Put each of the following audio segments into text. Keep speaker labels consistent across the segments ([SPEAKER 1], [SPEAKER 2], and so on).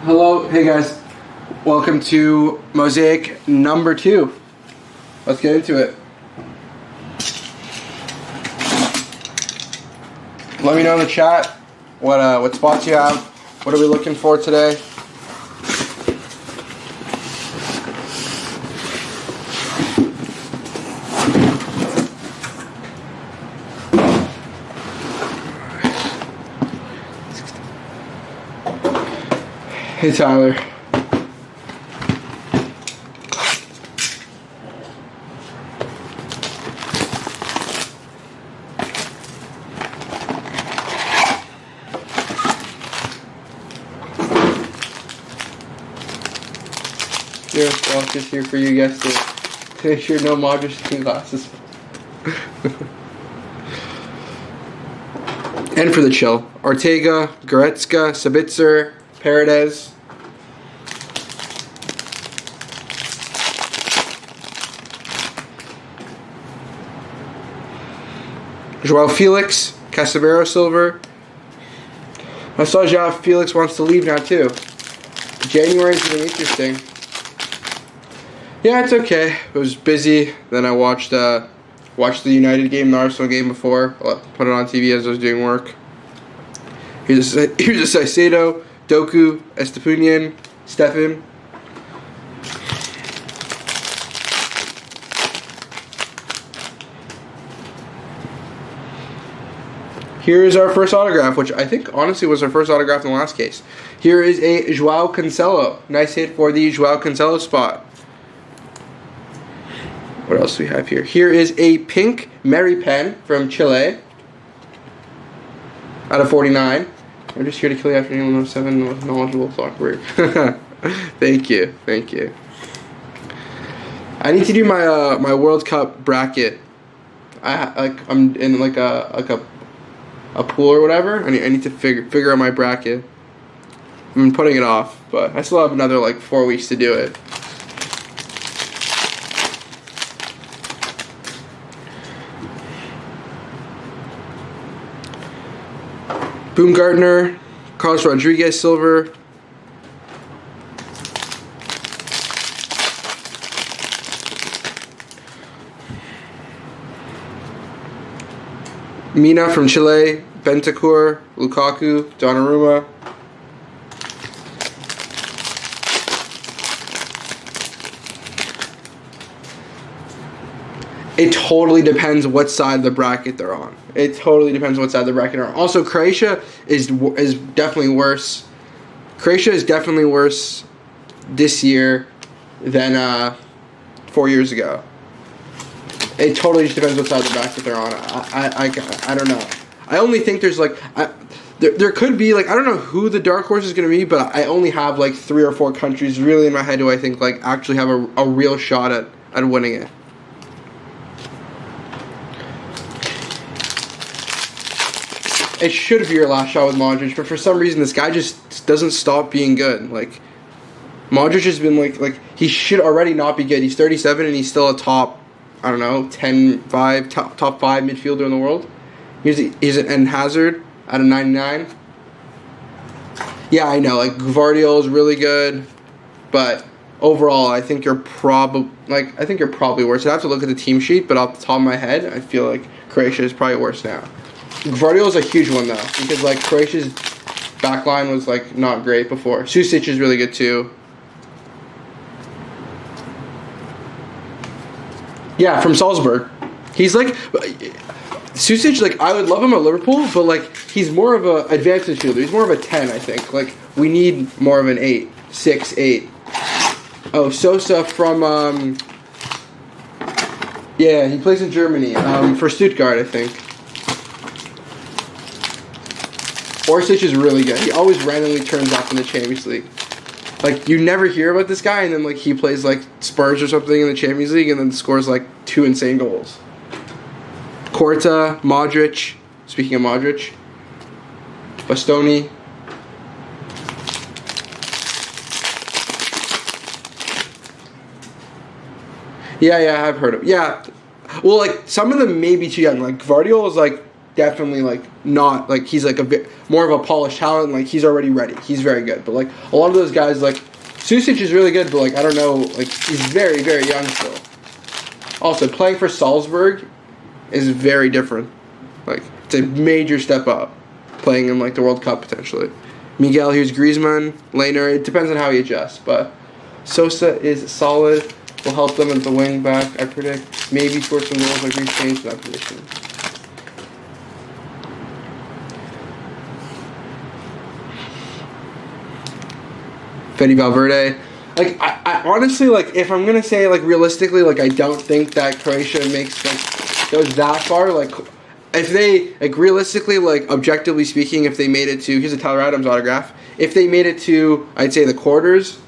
[SPEAKER 1] Hello, hey guys. Welcome to Mosaic number 2. Let's get into it. Let me know in the chat what spots you have. What are we looking for today? Hey Tyler. Here, well, just here for you guys to make sure no Modric in glasses. And for the chill, Ortega, Goretzka, Sabitzer, Paredes. Joao Felix, Casemiro silver. I saw Joao Felix wants to leave now too. January is going to be interesting. Yeah, it's okay. It was busy. Then I watched the United game, the Arsenal game before. I put it on TV as I was doing work. Here's a Saicedo, Doku, Estepunian, Stefan. Here is our first autograph, which I think honestly was our first autograph in the last case. Here is a Joao Cancelo. Nice hit for the Joao Cancelo spot. What else do we have here? Here is a pink Mary Pen from Chile. Out of 49. I'm just here to kill you after anyone knows 7 with knowledgeable clockwork. Thank you. Thank you. I need to do my my World Cup bracket. I'm in like a pool or whatever. I need to figure out my bracket. I've been putting it off, but I still have another like 4 weeks to do it. Baumgartner, Carlos Rodriguez silver. Mina from Chile, Bentancur, Lukaku, Donnarumma. It totally depends what side of the bracket they're on. It totally depends what side of the bracket they're on. Also, Croatia is definitely worse. Croatia is definitely worse this year than 4 years ago. It totally just depends what side of the bracket they're on. I don't know. I only think there's like there could be like I don't know who the dark horse is going to be, but I only have like 3 or 4 countries really in my head who I think like actually have a real shot at winning it. It should be your last shot with Modric, but for some reason this guy just doesn't stop being good. Like Modric has been like he should already not be good. He's 37 and he's still a top, I don't know, 10-5 top 5 midfielder in the world. He's an Hazard out of 99. Yeah, I know. Like Gvardiol is really good, but overall, I think you're probably worse. I have to look at the team sheet, but off the top of my head, I feel like Croatia is probably worse now. Gvardiol is a huge one though, because like Croatia's backline was like not great before. Susic is really good too. Yeah, from Salzburg. He's like Susic. Like I would love him at Liverpool, but like he's more of a advanced midfielder. He's more of a 10, I think. Like we need more of an 8, 6, 8. Oh, Sosa from yeah, he plays in Germany. For Stuttgart, I think. Orsic is really good. He always randomly turns up in the Champions League. Like, you never hear about this guy, and then, like, he plays, like, Spurs or something in the Champions League, and then scores, like, 2 insane goals. Korta, Modric. Speaking of Modric. Bastoni. Yeah, I've heard of. Yeah. Well, like, some of them may be too young. Like, Gvardiol is, like, definitely like not like he's like more of a polished talent. Like he's already ready. He's very good. But like a lot of those guys, like Susic is really good, but like I don't know, like he's very very young still. Also, playing for Salzburg is very different. Like it's a major step up playing in like the World Cup potentially. Miguel, here's Griezmann, Lehner. It depends on how he adjusts, but Sosa is solid. Will help them at the wing back, I predict. Maybe score some goals like Reece James in that position. Fede Valverde. Like I honestly like if I'm gonna say like realistically like I don't think that Croatia makes like goes that far. Like if they like realistically like objectively speaking, if they made it to here's a Tyler Adams autograph. If they made it to I'd say the quarters,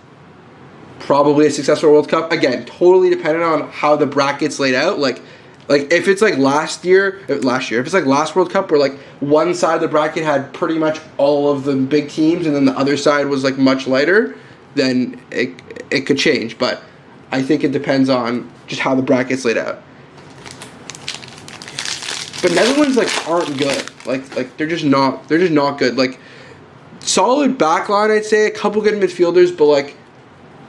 [SPEAKER 1] probably a successful World Cup. Again, totally dependent on how the brackets laid out. Like if it's like last year, if it's like last World Cup where like one side of the bracket had pretty much all of the big teams and then the other side was like much lighter, then it could change. But I think it depends on just how the brackets laid out. But Netherlands like aren't good. Like they're just not good. Like solid backline, I'd say, a couple good midfielders, but like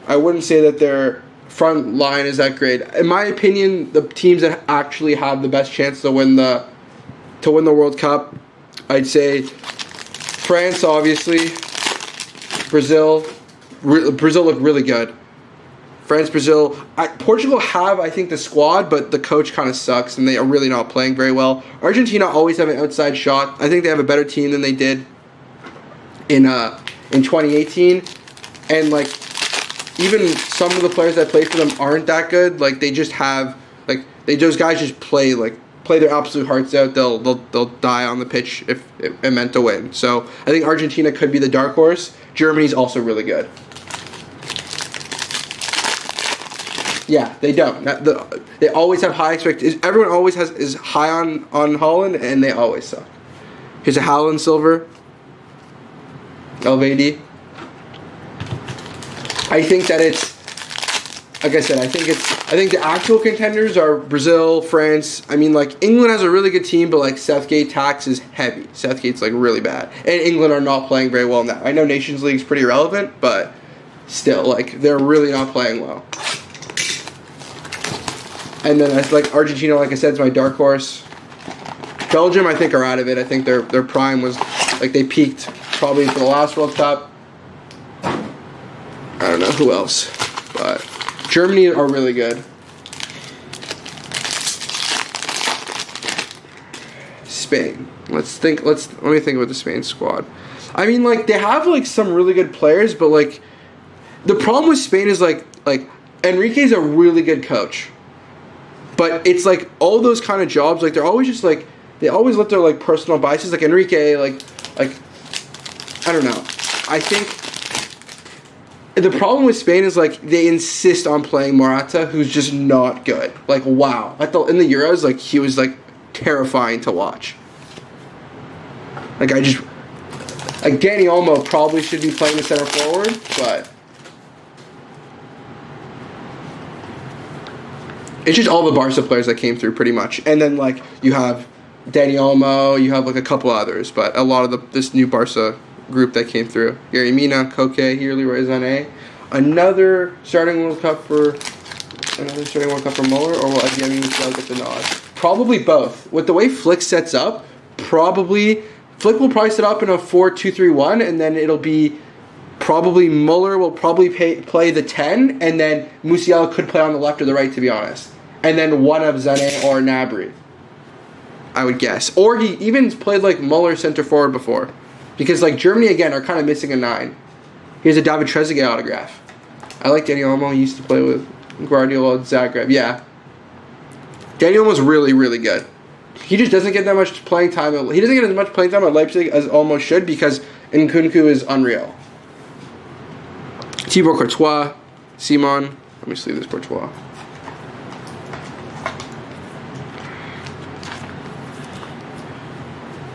[SPEAKER 1] I wouldn't say that their front line is that great. In my opinion, the teams that actually have the best chance to win the World Cup, I'd say France, obviously, Brazil. Brazil look really good. France, Brazil. Portugal have, I think, the squad, but the coach kind of sucks, and they are really not playing very well. Argentina always have an outside shot. I think they have a better team than they did in 2018, and like even some of the players that play for them aren't that good. Like they just have those guys just play their absolute hearts out. They'll die on the pitch if it meant to win. So I think Argentina could be the dark horse. Germany's also really good. Yeah, they don't. They always have high expectations. Everyone always is high on Holland, and they always suck. Here's a Haaland silver. Elvedi. I think that it's, like I said, I think the actual contenders are Brazil, France. I mean, like England has a really good team, but like Southgate tax is heavy. Southgate's like really bad, and England are not playing very well in that. I know Nations League's pretty relevant, but still, like they're really not playing well. And then I like Argentina, like I said, is my dark horse. Belgium, I think, are out of it. I think their prime was like they peaked probably for the last World Cup. I don't know who else, but Germany are really good. Spain. Let me think about the Spain squad. I mean, like they have like some really good players, but like the problem with Spain is like Enrique's a really good coach. But it's like all those kind of jobs, like they're always just like they always let their like personal biases, like Enrique, like I don't know. I think the problem with Spain is like they insist on playing Morata, who's just not good. Like wow, in the Euros, like he was like terrifying to watch. Like Dani Olmo probably should be playing the center forward, but. It's just all the Barca players that came through pretty much. And then, like, you have Dani Olmo, you have, like, a couple others. But a lot of this new Barca group that came through. Gary Mina, Koke, here, Leroy Sané. Another starting World Cup for Muller? Or will Adeyemi get the nod? Probably both. With the way Flick sets up, Flick will probably set up in a 4-2-3-1, and then it'll be... Probably Muller will probably play the 10, and then Musiala could play on the left or the right, to be honest. And then one of Sané or Gnabry, I would guess. Or he even played like Muller center forward before. Because like Germany, again, are kind of missing a 9. Here's a David Trezeguet autograph. I like Dani Olmo. He used to play with Guardiola at Zagreb. Yeah. Dani Olmo's really, really good. He just doesn't get that much playing time. He doesn't get as much playing time at Leipzig as Olmo should because Nkunku is unreal. Thibaut Courtois, Simon. Let me see this Courtois.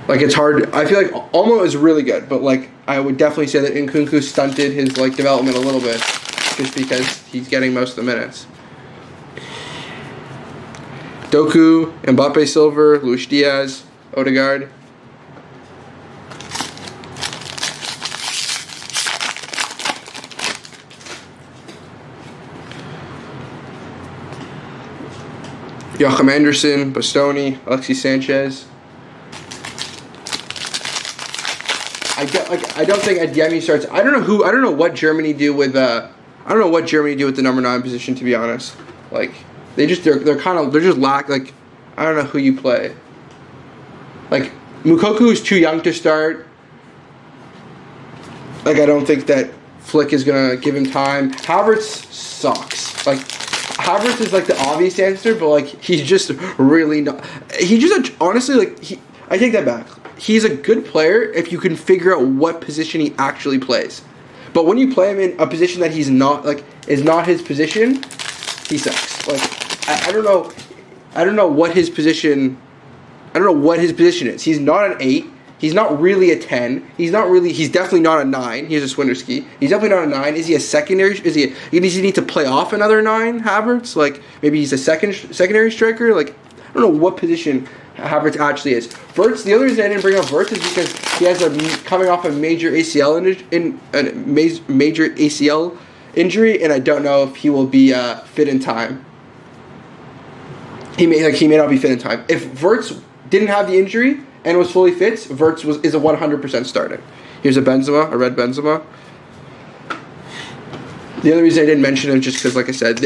[SPEAKER 1] Like it's hard. I feel like Olmo is really good, but like I would definitely say that Nkunku stunted his like development a little bit, just because he's getting most of the minutes. Doku, Mbappe silver, Luis Diaz. Odegaard. Joachim Anderson, Bastoni, Alexis Sanchez. I don't think Adeyemi starts. I don't know what Germany do with the number 9 position, to be honest. Like they're just lack, like I don't know who you play. Like Mukoku is too young to start. Like I don't think that Flick is gonna give him time. Havertz sucks. Like Havertz is like the obvious answer, but like he's just really not. He just honestly like I take that back. He's a good player if you can figure out what position he actually plays. But when you play him in a position that he's not, like, is not his position, he sucks. Like, I don't know what his position is. He's not an 8. He's not really a 10. He's definitely not a 9. He has a swinter ski. He's definitely not a 9. Is he a secondary? Does he need to play off another 9, Havertz? Like, maybe he's a secondary striker? Like, I don't know what position Havertz actually is. Wirtz, the other reason I didn't bring up Wirtz is because he has coming off a major ACL major ACL injury, and I don't know if he will be fit in time. He may not be fit in time. If Wirtz didn't have the injury and was fully fit, Wirtz is a 100% starter. Here's a Benzema, a red Benzema. The other reason I didn't mention him just because, like I said,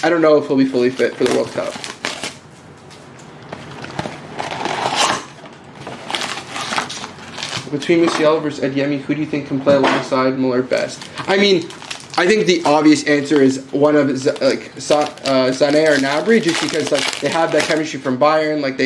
[SPEAKER 1] I don't know if he'll be fully fit for the World Cup. Between Musiala versus Adeyemi, who do you think can play alongside Muller best? I mean, I think the obvious answer is one of Sané or Gnabry, just because like they have that chemistry from Bayern. Like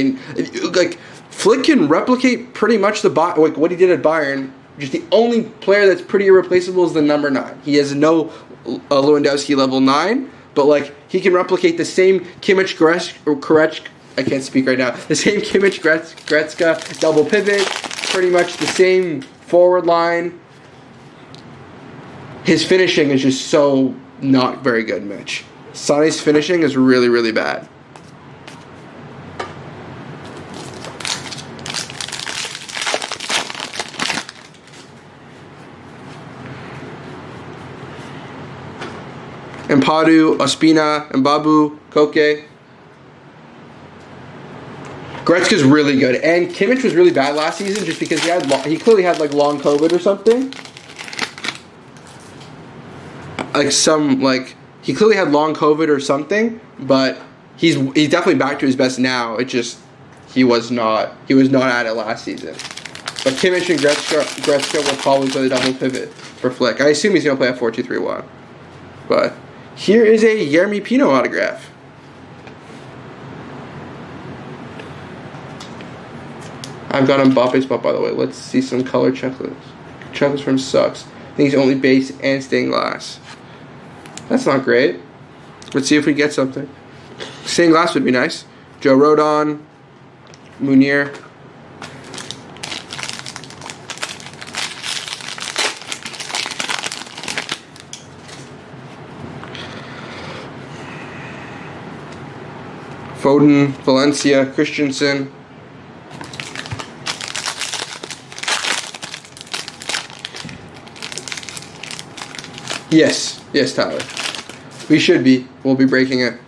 [SPEAKER 1] Flick can replicate pretty much like what he did at Bayern. Just the only player that's pretty irreplaceable is the number 9. He has no Lewandowski level 9, but like he can replicate the same Kimmich Goretzka. I can't speak right now. The same Kimmich Goretzka double pivot. Pretty much the same forward line. His finishing is just so not very good, Mitch. Sané's finishing is really, really bad. Mpadu, Ospina, Mbabu, Koke. Goretzka's really good, and Kimmich was really bad last season just because he clearly had like long COVID or something. He clearly had long COVID or something, but he's definitely back to his best now. It just he was not at it last season. But Kimmich and Goretzka will probably play the double pivot for Flick. I assume he's gonna play a 4-2-3-1. But here is a Yeremy Pino autograph. I've got Mbappe's spot, by the way. Let's see some color checklists. Checklist from sucks. I think he's only base and stained glass. That's not great. Let's see if we get something. Stained glass would be nice. Joe Rodon, Munir. Foden, Valencia, Christensen. Yes, Tyler. We should be. We'll be breaking it.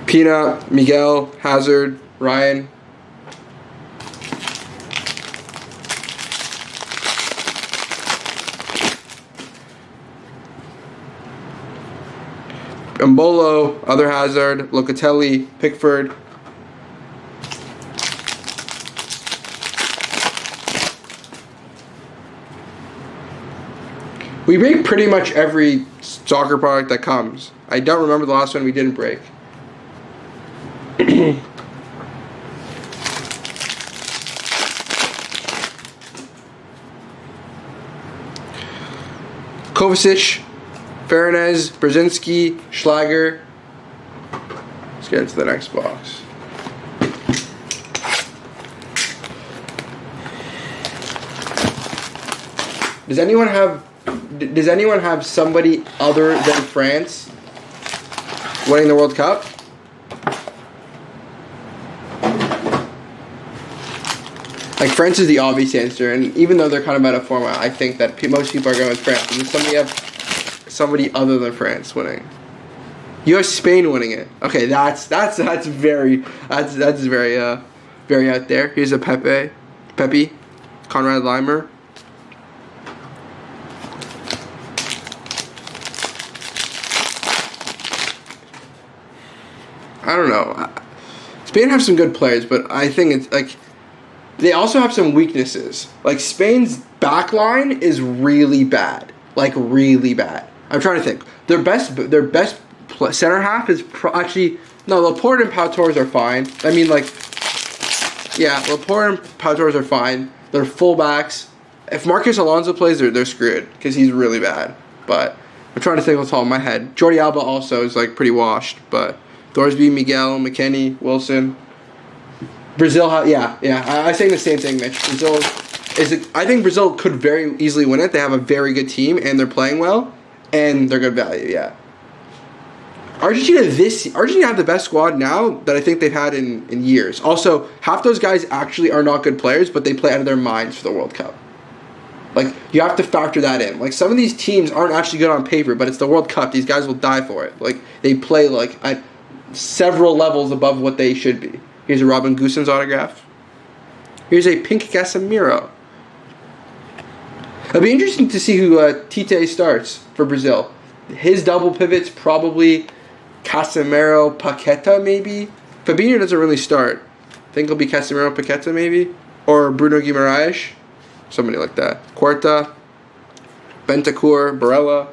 [SPEAKER 1] Pina, Miguel, Hazard, Ryan. Mbolo, other Hazard, Locatelli, Pickford. We break pretty much every soccer product that comes. I don't remember the last one we didn't break. Kovacic, Fernandez, Brzezinski, Schlager. Let's get into the next box. Does anyone have somebody other than France winning the World Cup? France is the obvious answer, and even though they're kind of out of form, I think that most people are going with France. And somebody other than France winning. You have Spain winning it. Okay, that's very very out there. Here's a Pepe, Conrad Leimer. I don't know. Spain have some good players, but I think it's like they also have some weaknesses. Like Spain's back line is really bad, like really bad. I'm trying to think. Their best center half is actually no. Laporte and Pau Torres are fine. I mean, like, yeah, Laporte and Pau Torres are fine. They're fullbacks. If Marcus Alonso plays, they're screwed because he's really bad. But I'm trying to think what's all in my head. Jordi Alba also is like pretty washed, but Thorsby, Miguel, McKennie, Wilson. Brazil, yeah. I'm saying the same thing, Mitch. I think Brazil could very easily win it. They have a very good team, and they're playing well, and they're good value, yeah. Argentina have the best squad now that I think they've had in years. Also, half those guys actually are not good players, but they play out of their minds for the World Cup. Like, you have to factor that in. Like, some of these teams aren't actually good on paper, but it's the World Cup. These guys will die for it. Like, they play, like, at several levels above what they should be. Here's a Robin Gosens autograph. Here's a pink Casemiro. It'll be interesting to see who Tite starts for Brazil. His double pivot's probably Casemiro, Paqueta, maybe. Fabinho doesn't really start. I think it'll be Casemiro, Paqueta, maybe. Or Bruno Guimaraes. Somebody like that. Quarta, Bentancur, Barella.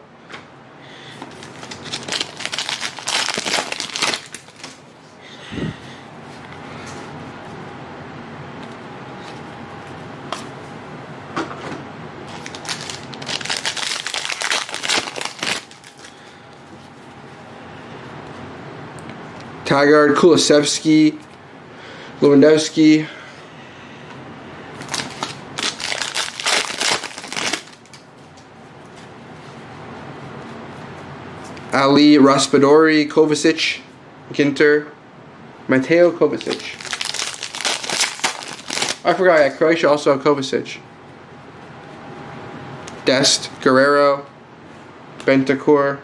[SPEAKER 1] Taggart, Kulusevski, Lewandowski. Ali, Raspadori, Kovacic, Ginter, Mateo Kovacic. I forgot, yeah, Croatia also have Kovacic. Dest, Guerrero, Bentancur.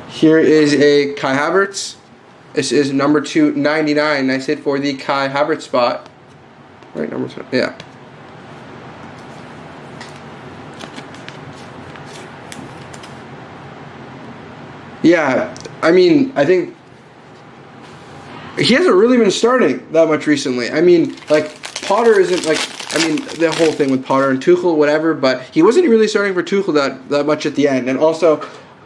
[SPEAKER 1] Here is a Kai Havertz. This is number 299. Nice hit for the Kai Havertz spot. Right, number 2. Yeah. Yeah, I mean, I think he hasn't really been starting that much recently. I mean, like, Potter isn't, like, I mean, the whole thing with Potter and Tuchel, whatever, but he wasn't really starting for Tuchel that much at the end. And also,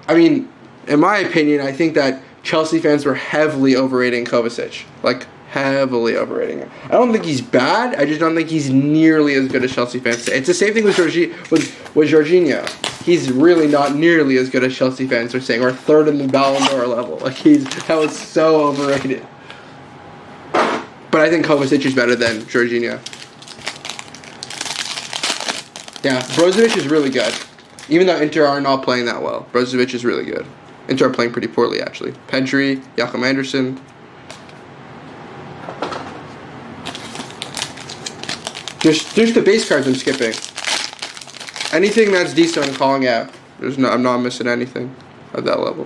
[SPEAKER 1] I mean, in my opinion, I think that Chelsea fans were heavily overrating Kovacic. Like, heavily overrating him. I don't think he's bad. I just don't think he's nearly as good as Chelsea fans say. It's the same thing with Jorginho. He's really not nearly as good as Chelsea fans are saying, or third in the Ballon d'Or level. Like, that was so overrated. But I think Kovacic is better than Jorginho. Yeah, Brozovic is really good. Even though Inter are not playing that well, Brozovic is really good. Inter are playing pretty poorly, actually. Pedri, Jakob Anderson. There's the base cards I'm skipping. Anything that's decent I'm calling out. I'm not missing anything at that level.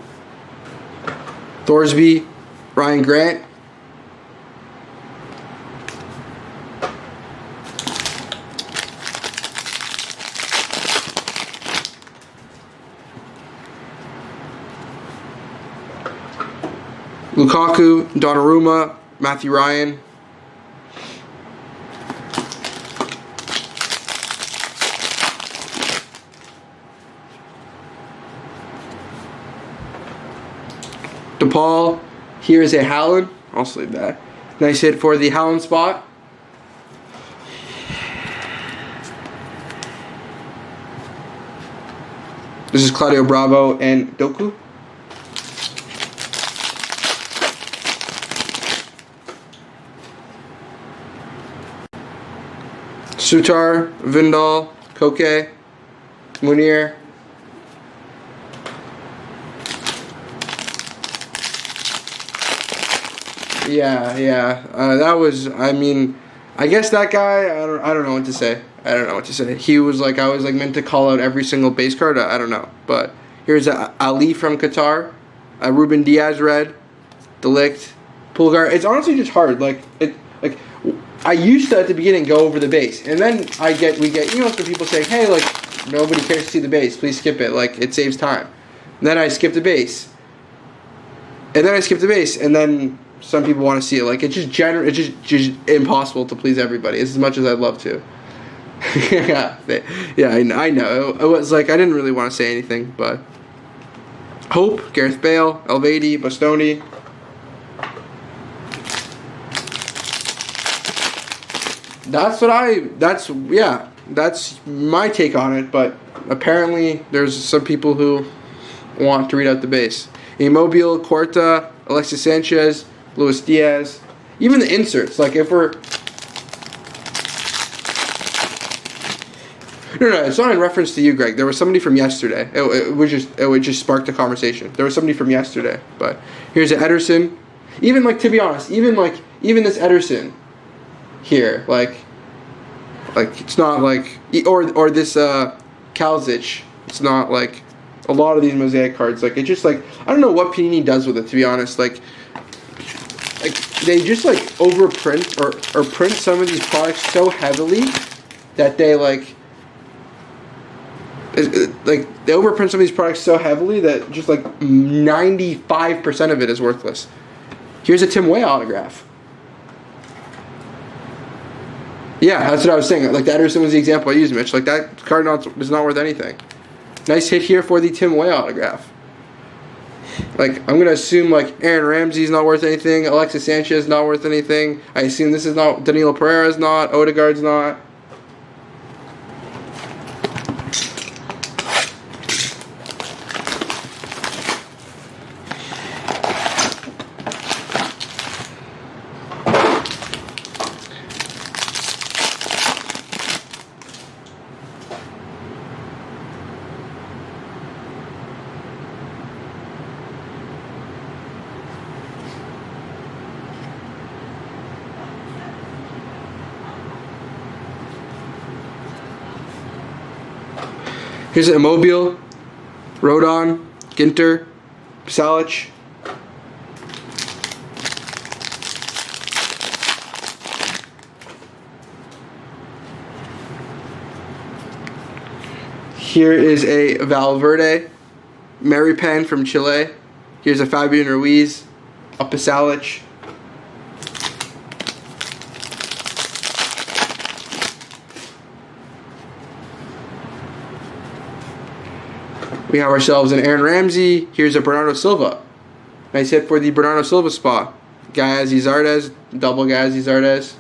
[SPEAKER 1] Thorsby, Ryan Grant. Lukaku, Donnarumma, Matthew Ryan. DePaul. Here is a Haaland. I'll sleeve that. Nice hit for the Haaland spot. This is Claudio Bravo and Doku. Sutar, Vindal, Koke, Munir. Yeah. That was. I mean, I guess that guy. I don't know what to say. I don't know what to say. He was like, I was like meant to call out every single base card. I don't know. But here's Ali from Qatar, Ruben Diaz red, Delict, Pulgar. It's honestly just hard. Like I used to at the beginning go over the base, and then we get emails from people saying, hey, like nobody cares to see the base. Please skip it. Like it saves time. And then I skip the base. And then some people want to see it. Like it's just impossible to please everybody as much as I'd love to. I know. It was like I didn't really want to say anything, but Hope, Gareth Bale, Elvedi, Bastoni. That's my take on it, but apparently there's some people who want to read out the base. Immobile, Corta, Alexis Sanchez, Luis Diaz. Even the inserts, like if we're... No, it's not in reference to you, Greg. There was somebody from yesterday. It would just spark the conversation. There was somebody from yesterday, but here's an Ederson. Even like, to be honest, even this Ederson here, like it's not like, or this Kalzic. It's not like a lot of these Mosaic cards. Like it's just like, I don't know what Panini does with it, to be honest. Like they just like overprint or print some of these products so heavily that they like they overprint some of these products so heavily that just like 95% of it is worthless. Here's a Tim Way autograph. Yeah, that's what I was saying. Like, Ederson was the example I used, Mitch. Like, that card is not worth anything. Nice hit here for the Tim Way autograph. Like, I'm going to assume, like, Aaron Ramsey's not worth anything. Alexis Sanchez not worth anything. I assume this is not. Danilo Pereira's not. Odegaard's not. Here's an Immobile, Rodon, Ginter, Salic. Here is a Valverde, Mary Pen from Chile. Here's a Fabian Ruiz, a Pasalic. We have ourselves an Aaron Ramsey. Here's a Bernardo Silva. Nice hit for the Bernardo Silva spot. Gayazzi Zardes, double Gayazzi Zardes.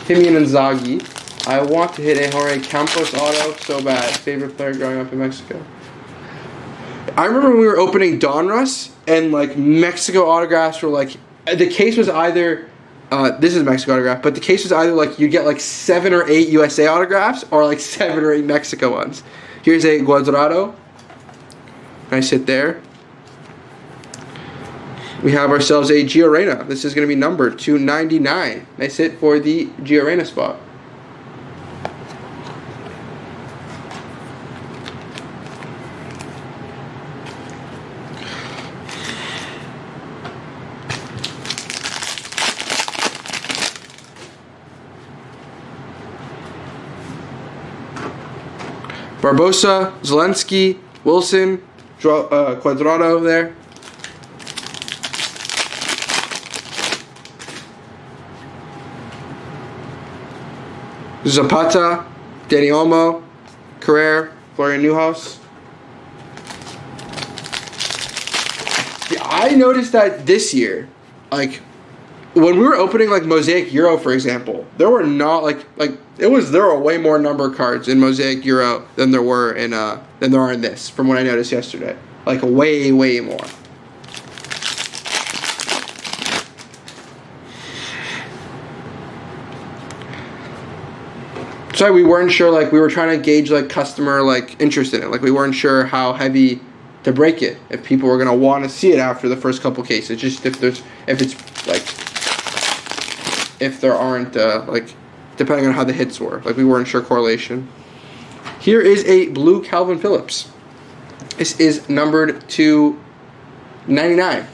[SPEAKER 1] Timian Inzaghi. I want to hit a Jorge Campos auto so bad. Favorite player growing up in Mexico. I remember when we were opening Donruss and like Mexico autographs were like, the case was either, this is a Mexico autograph, but the case was either like you get like 7 or 8 USA autographs or like 7 or 8 Mexico ones. Here's a Guadrado. Nice hit there. We have ourselves a Gio Reyna. This is going to be numbered 299. Nice hit for the Gio Reyna spot. Barbosa, Zelensky, Wilson, Cuadrado there. Zapata, Dani Olmo, Carrere, Florian Neuhaus. Yeah, I noticed that this year, like when we were opening like Mosaic Euro, for example, there were not there were way more number cards in Mosaic Euro than there are in this, from what I noticed yesterday. Like way more. So we weren't sure, like we were trying to gauge like customer like interest in it. Like we weren't sure how heavy to break it. If people were gonna want to see it after the first couple cases, just if there aren't like, depending on how the hits were, like we weren't sure correlation. Here is a blue Calvin Phillips. This is numbered to 99.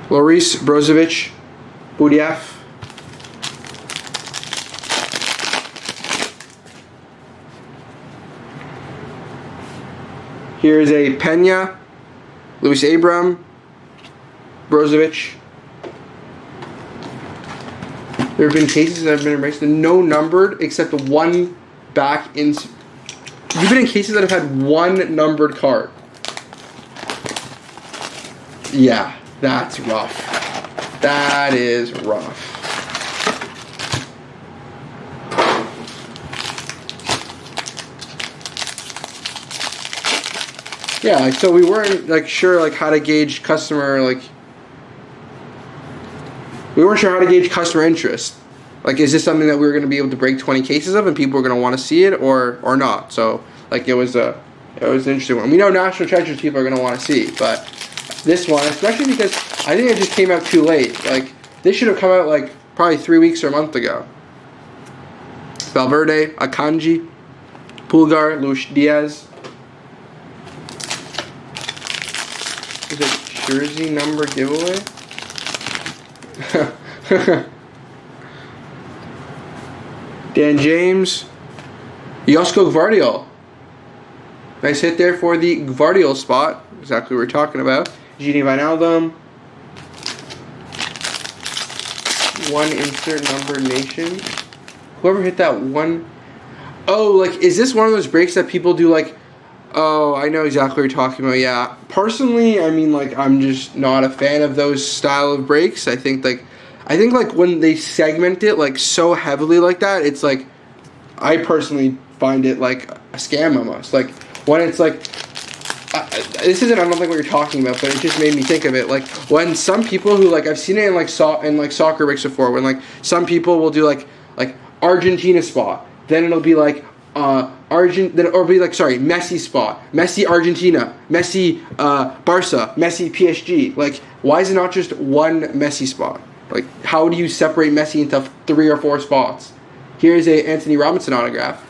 [SPEAKER 1] Loris Brozovic, Budiaf. Here is a Pena, Luis Abram, Brozovic. There have been cases that have been erased, no numbered except one back in. You've been in cases that have had one numbered card. Yeah, that's rough. That is rough. Yeah, like, so we weren't like sure like how to gauge customer like. We weren't sure how to gauge customer interest. Like, is this something that we were going to be able to break 20 cases of, and people were going to want to see it, or not? So, like, it was an interesting one. We know National Treasures people are going to want to see, but this one, especially because I think it just came out too late. Like, this should have come out like probably 3 weeks or a month ago. Valverde, Akanji, Pulgar, Luis Diaz. Is it jersey number giveaway? Dan James, Josko Gvardiol. Nice hit there for the Gvardiol spot. Exactly what we're talking about. Gini Wijnaldum. One insert number nation. Whoever hit that one. Oh, like, is this one of those breaks that people do like, oh, I know exactly what you're talking about. Yeah. Personally, I mean, like, I'm just not a fan of those style of breaks. I think like when they segment it like so heavily like that, it's like, I personally find it like a scam almost. Like when it's like, this isn't, I don't think what you're talking about, but it just made me think of it. Like when some people who like, I've seen it in like soccer breaks before, when like some people will do like Argentina spot, then it'll be like Messi spot, Messi Argentina, Messi Barca, Messi PSG. Like, why is it not just one Messi spot? Like, how do you separate Messi into 3 or 4 spots? Here's a Anthony Robinson autograph.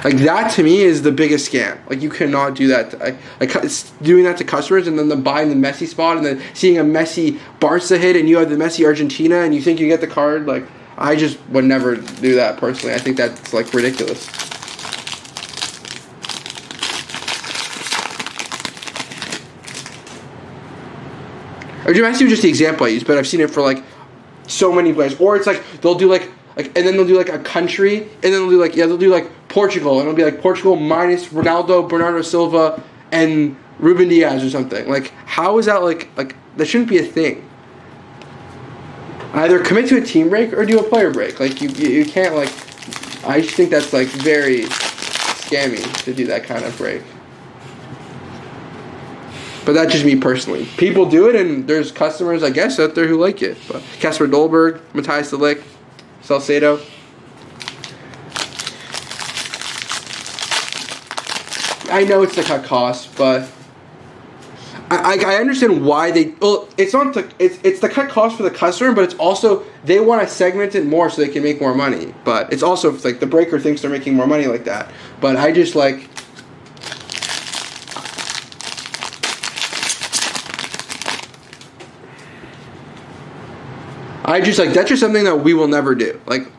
[SPEAKER 1] Like, that to me is the biggest scam. Like, you cannot do that. It's doing that to customers and then them buying the Messi spot and then seeing a Messi Barca hit and you have the Messi Argentina and you think you get the card. Like, I just would never do that personally. I think that's like ridiculous. Messi was just the example I used, but I've seen it for like so many players. Or it's like they'll do like and then they'll do like a country, and then they'll do like Portugal, and it'll be like Portugal minus Ronaldo, Bernardo Silva, and Ruben Diaz or something. Like, how is that like that shouldn't be a thing. Either commit to a team break or do a player break. Like you can't like. I just think that's like very scammy to do that kind of break. But that's just me personally. People do it, and there's customers, I guess, out there who like it. But Kasper Dolberg, Matthias de Ligt, Salcedo. I know it's the cut cost, but I understand why they. Well, it's not it's the cut cost for the customer, but it's also they want to segment it more so they can make more money. But it's also like the breaker thinks they're making more money like that. But I just like. That's just something that we will never do. Like,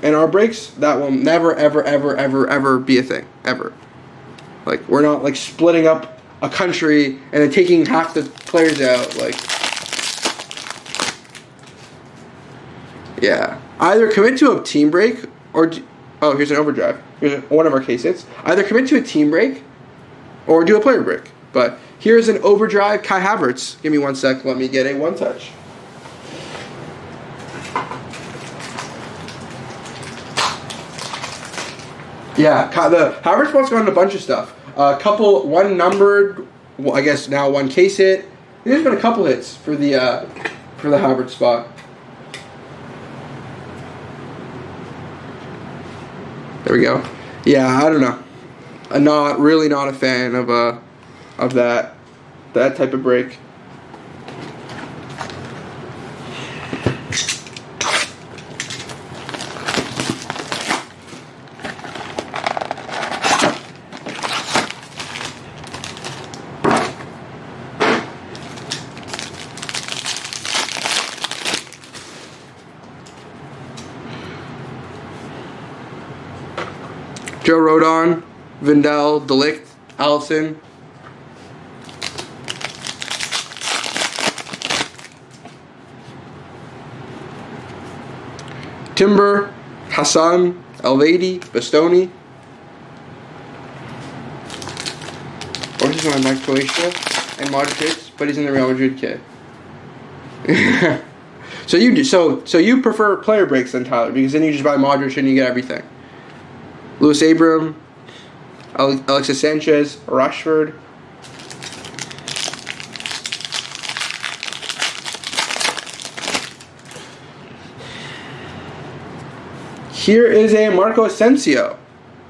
[SPEAKER 1] in our breaks, that will never, ever, ever, ever, ever be a thing. Ever. Like, we're not, like, splitting up a country and then taking half the players out. Like, yeah. Either commit to a team break or... Oh, here's an overdrive. Here's one of our case hits. Either commit to a team break or do a player break. But here's an overdrive Kai Havertz. Give me 1 sec. Let me get a one-touch. Yeah, the Havertz spot's gone a bunch of stuff. One numbered, well, I guess now one case hit. There's been a couple hits for the for the Havertz spot. There we go. Yeah, I don't know. I'm not a fan of that type of break. Joe Rodon, Vindel, Delict, Allison. Timber, Hassan, Elvedi, Bastoni. Or he's on Mike Croatia and Modric, but he's in the Real Madrid kit. So you prefer player breaks than Tyler, because then you just buy Modric and you get everything. Louis Abram, Alexis Sanchez, Rashford. Here is a Marco Asensio.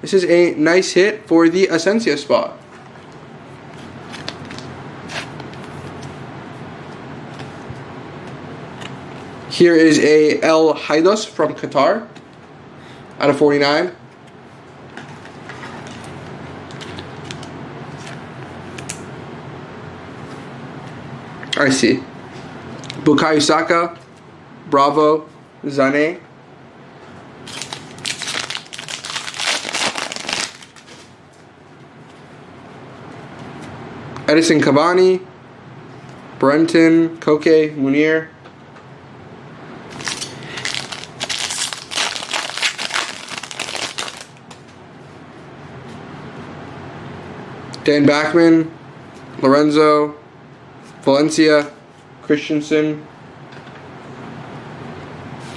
[SPEAKER 1] This is a nice hit for the Asensio spot. Here is a El Haidos from Qatar out of 49. I see. Bukayo Saka, Bravo, Zane. Edison Cavani, Brenton, Koke, Munir. Dan Backman, Lorenzo, Valencia, Christensen.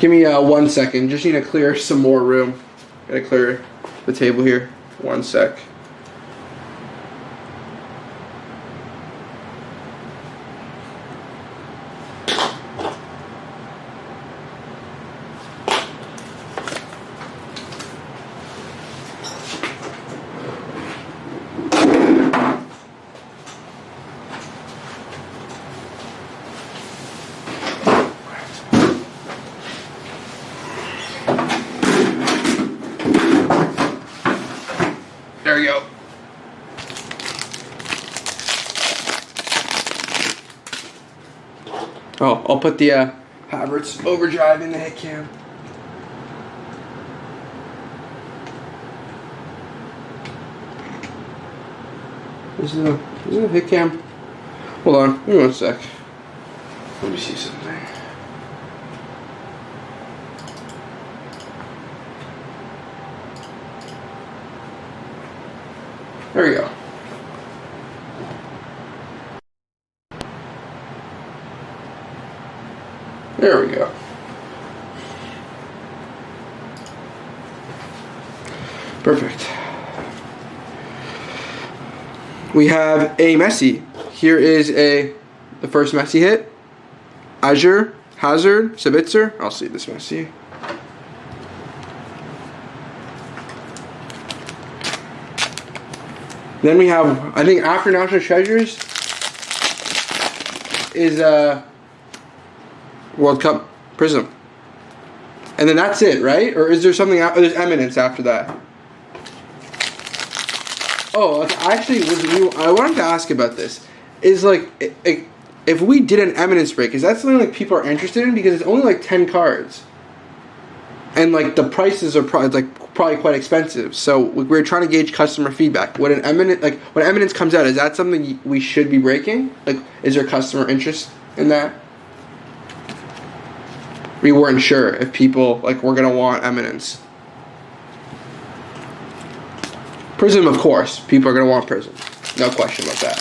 [SPEAKER 1] Give me 1 second. Just need to clear some more room. Gotta clear the table here. 1 sec. There we go. Oh, I'll put the Havertz overdrive in the hit cam. Is it a hit cam? Hold on, give me 1 sec. Let me see something. There we go. There we go. Perfect. We have a Messi. Here is the first Messi hit. Azure, Hazard, Sabitzer. I'll see this Messi. Then we have, I think after National Treasures is World Cup Prism. And then that's it, right? Or is there something out? There's Eminence after that. Oh, actually, I wanted to ask about this. Is like, if we did an Eminence break, is that something like people are interested in? Because it's only like 10 cards. And like the prices are probably quite expensive. So we're trying to gauge customer feedback. When Eminence comes out, is that something we should be breaking? Like, is there customer interest in that? We weren't sure if people were gonna want Eminence. Prism, of course, people are gonna want Prism. No question about that.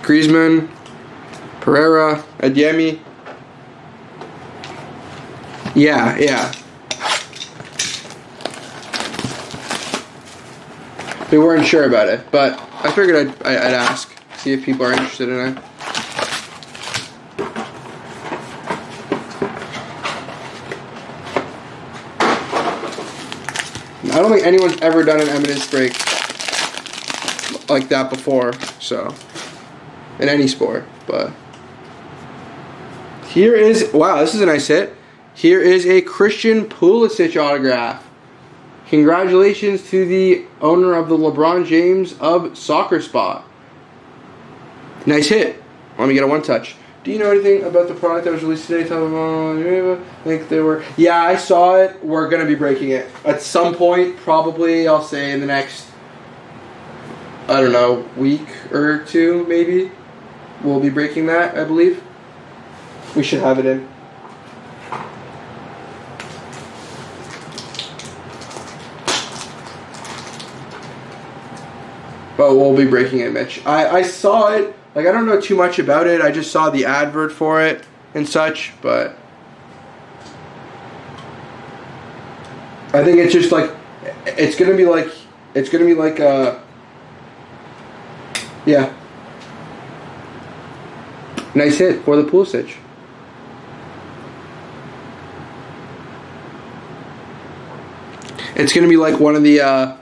[SPEAKER 1] Griezmann, Pereira, Adeyemi. Yeah. We weren't sure about it, but I figured I'd ask, see if people are interested in it. I don't think anyone's ever done an eminence break like that before, so, in any sport, but here is, wow, this is a nice hit. Here is a Christian Pulisic autograph. Congratulations to the owner of the LeBron James of Soccer Spot. Nice hit. Let me get a one touch. Do you know anything about the product that was released today? I think they were. Yeah, I saw it. We're going to be breaking it. At some point, probably, I'll say in the next, I don't know, week or two, maybe. We'll be breaking that, I believe. We should have it in. But we'll be breaking it, Mitch. I saw it. Like, I don't know too much about it. I just saw the advert for it and such, but I think it's just like, it's gonna be like yeah. Nice hit for the Pulisic. It's gonna be like one of the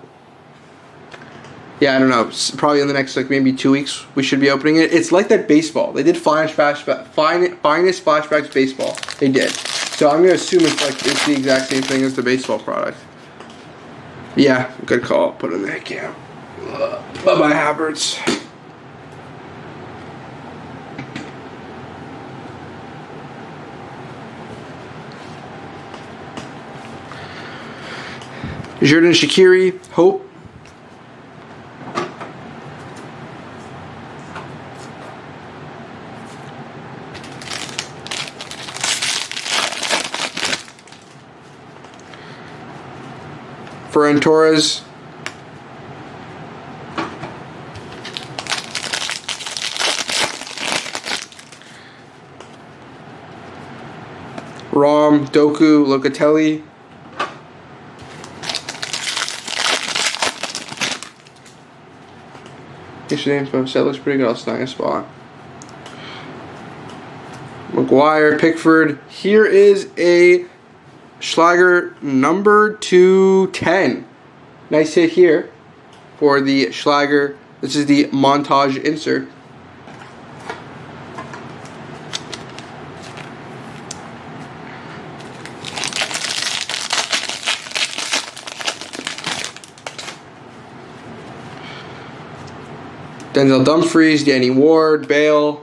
[SPEAKER 1] yeah, I don't know. Probably in the next, like, maybe 2 weeks, we should be opening it. It's like that baseball. They did finest flashbacks baseball. They did. So I'm gonna assume it's the exact same thing as the baseball product. Yeah, good call. Put it in the account. Bye-bye, Havertz. Jordan Shaqiri, Hope. Ferran Torres. Rom, Doku, Locatelli. Yesterday's info set looks pretty good. I'll snag a spot. Maguire, Pickford. Here is a Schlager number 210. Nice hit here for the Schlager. This is the montage insert. Denzel Dumfries, Danny Ward, Bale.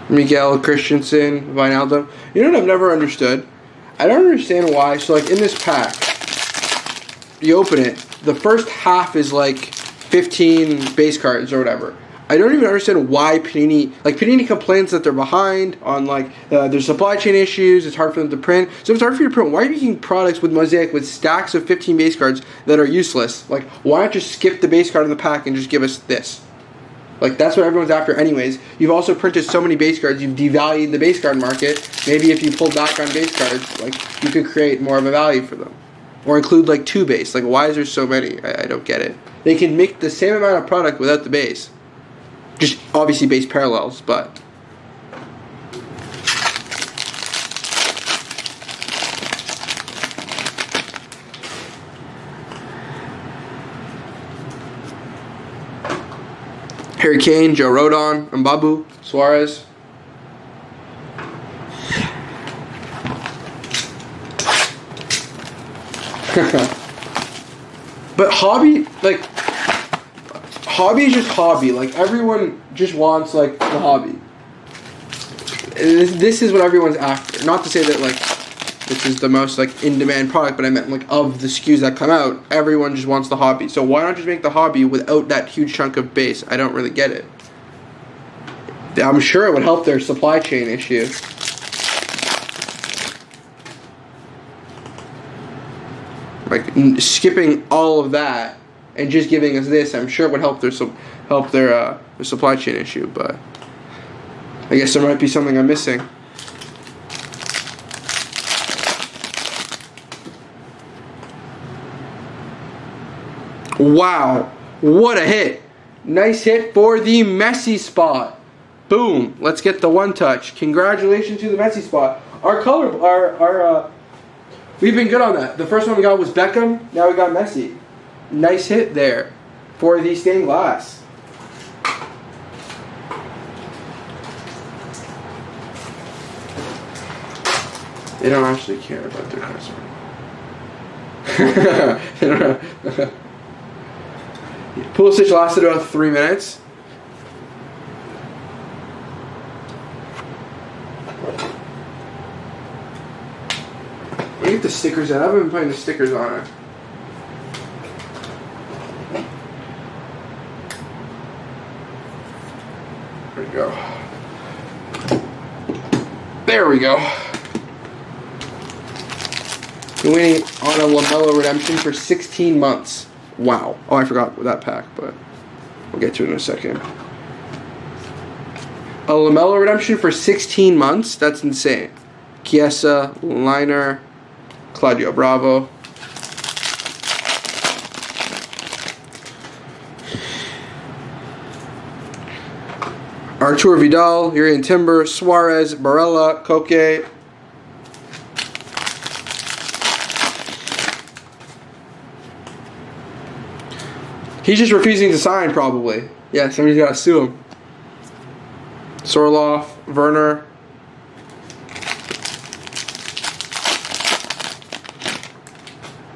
[SPEAKER 1] Miguel Christensen, Wijnaldum. You know what I've never understood? I don't understand why. So, like, in this pack, you open it, the first half is like 15 base cards or whatever. I don't even understand why Panini complains that they're behind on, like, there's supply chain issues, it's hard for them to print. So if it's hard for you to print, why are you making products with Mosaic with stacks of 15 base cards that are useless? Like, why not just skip the base card in the pack and just give us this? Like, that's what everyone's after anyways. You've also printed so many base cards, you've devalued the base card market. Maybe if you pulled back on base cards, like, you could create more of a value for them. Or include, like, 2 base. Like, why is there so many? I don't get it. They can make the same amount of product without the base. Just, obviously, base parallels, but... Harry Kane, Joe Rodon, Mbabu, Suarez. But hobby is just hobby. Like, everyone just wants, like, the hobby. This is what everyone's after. Not to say that, like, this is the most, like, in-demand product, but I meant, like, of the SKUs that come out, everyone just wants the hobby. So why not just make the hobby without that huge chunk of base? I don't really get it. I'm sure it would help their supply chain issue. Like, skipping all of that and just giving us this, I'm sure would help their supply chain issue. But I guess there might be something I'm missing. Wow, what a hit! Nice hit for the Messi spot. Boom! Let's get the one touch. Congratulations to the Messi spot. We've been good on that. The first one we got was Beckham. Now we got Messi. Nice hit there for the stained glass. They don't actually care about their customer. Pulisic lasted about 3 minutes. I get the stickers out. I haven't been putting the stickers on it. There we go. There we go. Been waiting on a LaMelo redemption for 16 months. Wow. Oh, I forgot that pack, but we'll get to it in a second. A LaMelo redemption for 16 months? That's insane. Chiesa, Liner, Claudio Bravo. Artur Vidal, Urian Timber, Suarez, Barella, Koke. He's just refusing to sign, probably. Yeah, somebody's got to sue him. Sorloff, Werner.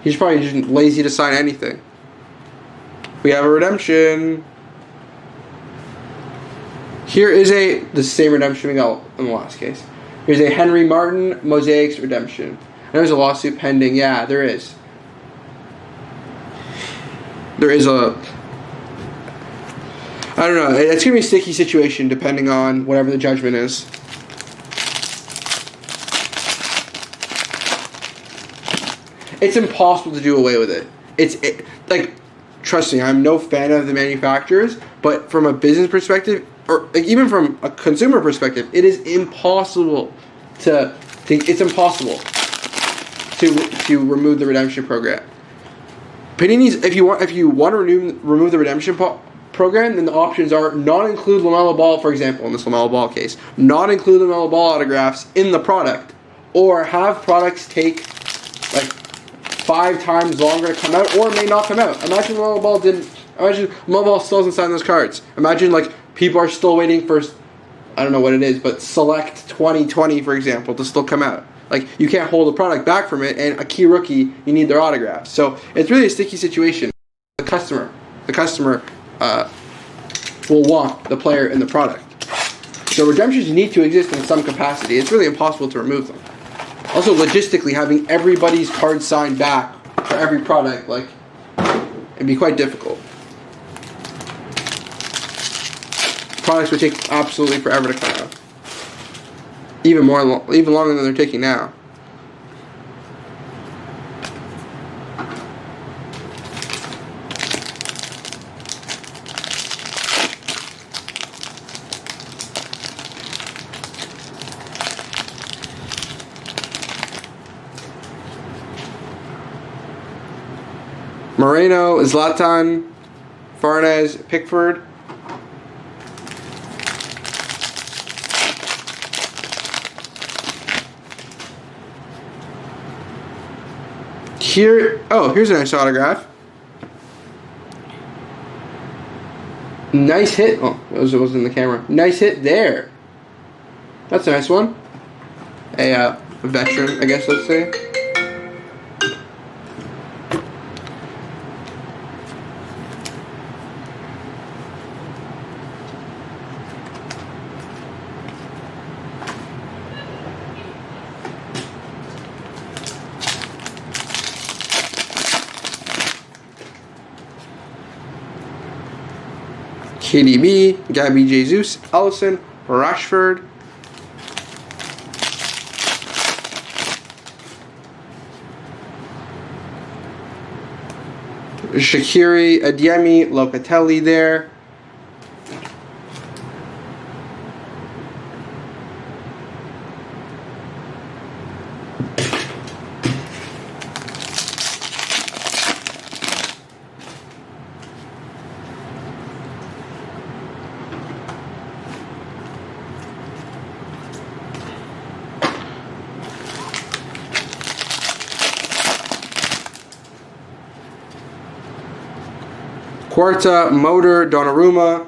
[SPEAKER 1] He's probably just lazy to sign anything. We have a redemption. Here is the same redemption we got in the last case. Here's a Henry Martin Mosaics redemption. There's a lawsuit pending. Yeah, there is. There is a... I don't know. It's going to be a sticky situation depending on whatever the judgment is. It's impossible to do away with it. Like, trust me, I'm no fan of the manufacturers, but from a business perspective, or like even from a consumer perspective, it is impossible to remove the redemption program. Panini's, if you want to remove the redemption program, then the options are not include LaMelo Ball, for example, in this LaMelo Ball case, not include LaMelo Ball autographs in the product, or have products take like 5 times longer to come out, or may not come out. Imagine LaMelo Ball still hasn't signed those cards. Imagine like people are still waiting for, I don't know what it is, but Select 2020, for example, to still come out. Like, you can't hold the product back from it, and a key rookie, you need their autographs. So it's really a sticky situation. The customer will want the player in the product. So redemptions need to exist in some capacity. It's really impossible to remove them. Also, logistically, having everybody's card signed back for every product, like, it'd be quite difficult. Products would take absolutely forever to come out. Even longer than they're taking now. Moreno, Zlatan, Farnaz, Pickford. Here's a nice autograph. Nice hit. Oh, it wasn't in the camera. Nice hit there. That's a nice one. A veteran, I guess, let's say. KDB, Gabby Jesus, Ellison, Rashford. Shaqiri, Adiemi, Locatelli there. Quarta, Motor, Donnarumma.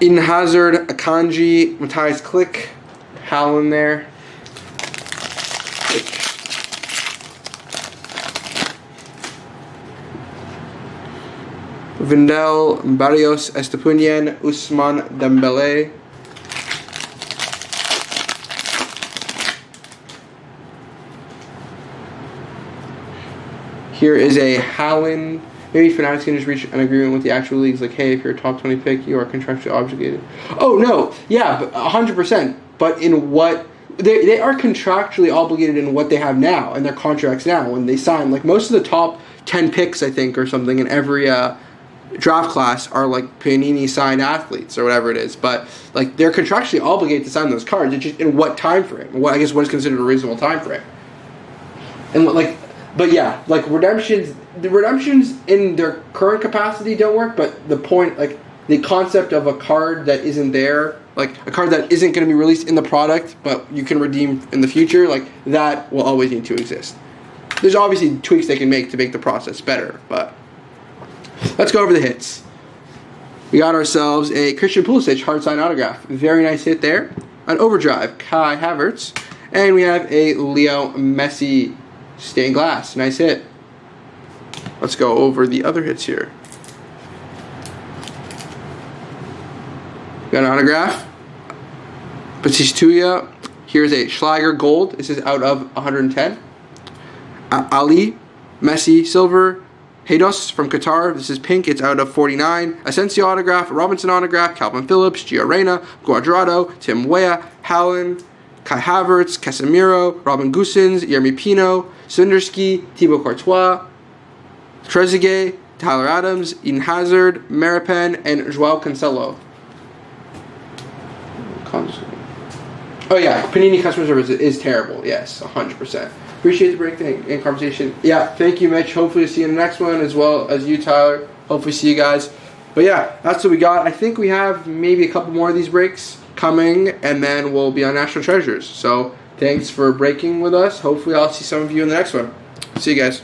[SPEAKER 1] Eden Hazard, Akanji, Matthias Klick, Haaland there. Vindel, Barrios, Estepunian, Ousmane Dembele. Here is a Haaland. Maybe Fanatics can just reach an agreement with the actual leagues, like, hey, if you're a top 20 pick, you are contractually obligated. Oh, no. Yeah, 100%. But in what... They are contractually obligated in what they have now, in their contracts now, when they sign. Like, most of the top 10 picks, I think, or something, in every draft class are, like, Panini signed athletes, or whatever it is. But, like, they're contractually obligated to sign those cards. It's just in what time frame? What is considered a reasonable time frame. And, like... But yeah, like the redemptions in their current capacity don't work, but the point, like the concept of a card that isn't there, like a card that isn't going to be released in the product, but you can redeem in the future, like that will always need to exist. There's obviously tweaks they can make to make the process better, but let's go over the hits. We got ourselves a Christian Pulisic hard sign autograph. Very nice hit there. An overdrive, Kai Havertz. And we have a Leo Messi stained glass. Nice hit. Let's go over the other hits here. Got an autograph. Batistuta. Here's a Schlager gold. This is out of 110. Ali. Messi silver. Heidos from Qatar. This is pink. It's out of 49. Asensio autograph. Robinson autograph. Calvin Phillips. Gio Reyna. Cuadrado. Tim Weah. Haaland. Kai Havertz, Casemiro, Robin Gosens, Yeremy Pino, Sunderski, Thibaut Courtois, Trezeguet, Tyler Adams, Eden Hazard, Maripen, and Joao Cancelo. Oh yeah, Panini customer service is terrible. Yes, 100%. Appreciate the break and conversation. Yeah, thank you, Mitch. Hopefully see you in the next one, as well as you, Tyler. Hopefully see you guys. But yeah, that's what we got. I think we have maybe a couple more of these breaks coming, and then we'll be on National Treasures. So thanks for breaking with us. Hopefully I'll see some of you in the next one. See you guys.